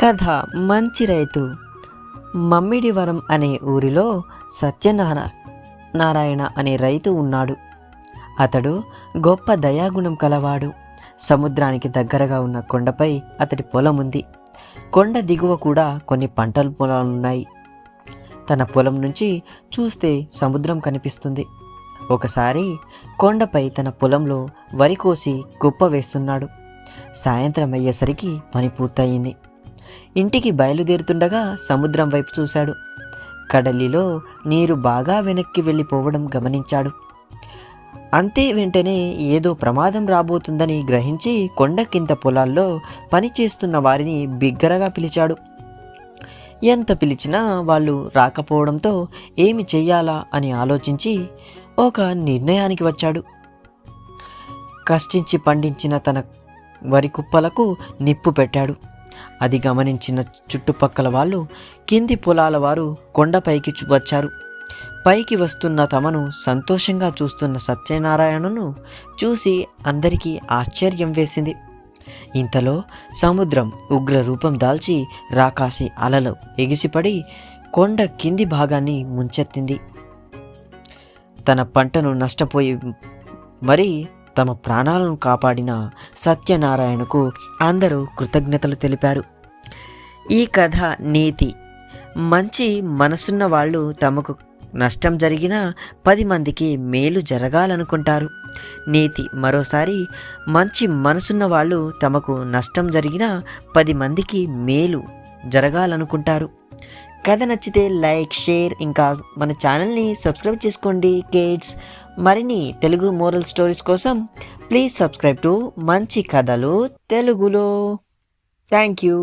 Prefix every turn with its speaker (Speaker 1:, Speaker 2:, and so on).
Speaker 1: కథ మంచి రైతు. మమ్మిడివరం అనే ఊరిలో నారాయణ అనే రైతు ఉన్నాడు. అతడు గొప్ప దయాగుణం కలవాడు. సముద్రానికి దగ్గరగా ఉన్న కొండపై అతడి పొలం ఉంది. కొండ దిగువ కూడా కొన్ని పంటల పొలాలున్నాయి. తన పొలం నుంచి చూస్తే సముద్రం కనిపిస్తుంది. ఒకసారి కొండపై తన పొలంలో వరి కోసి కుప్ప వేస్తున్నాడు. సాయంత్రం అయ్యేసరికి పని పూర్తయింది. ఇంటికి బయలుదేరుతుండగా సముద్రం వైపు చూశాడు. కడలిలో నీరు బాగా వెనక్కి వెళ్ళిపోవడం గమనించాడు. అంతే వెంటనే ఏదో ప్రమాదం రాబోతుందని గ్రహించి కొండ కింద పొలాల్లో పనిచేస్తున్న వారిని బిగ్గరగా పిలిచాడు. ఎంత పిలిచినా వాళ్ళు రాకపోవడంతో ఏమి చెయ్యాలా అని ఆలోచించి ఒక నిర్ణయానికి వచ్చాడు. కష్టించి పండించిన తన వరి కుప్పలకు నిప్పు పెట్టాడు. అది గమనించిన చుట్టుపక్కల వాళ్ళు, కింది పొలాల వారు కొండపైకి వచ్చారు. పైకి వస్తున్న తమను సంతోషంగా చూస్తున్న సత్యనారాయణను చూసి అందరికీ ఆశ్చర్యం వేసింది. ఇంతలో సముద్రం ఉగ్ర రూపం దాల్చి రాకాసి అలలు ఎగిసిపడి కొండ కింది భాగాన్ని ముంచెత్తింది. తన పంటను నష్టపోయి మరీ తమ ప్రాణాలను కాపాడిన సత్యనారాయణకు అందరూ కృతజ్ఞతలు తెలిపారు. ఈ కథ నీతి: మంచి మనసున్న వాళ్ళు తమకు నష్టం జరిగినా 10 మందికి మేలు జరగాలనుకుంటారు. నీతి మరోసారి: మంచి మనసున్న వాళ్ళు తమకు నష్టం జరిగినా 10 మందికి మేలు జరగాలనుకుంటారు. కథ నచ్చితే లైక్, షేర్, ఇంకా మన ఛానల్ని సబ్స్క్రైబ్ చేసుకోండి కిడ్స్. మరిన్ని తెలుగు మోరల్ స్టోరీస్ కోసం ప్లీజ్ సబ్స్క్రైబ్ టు మంచి కథలు తెలుగులో. Thank you.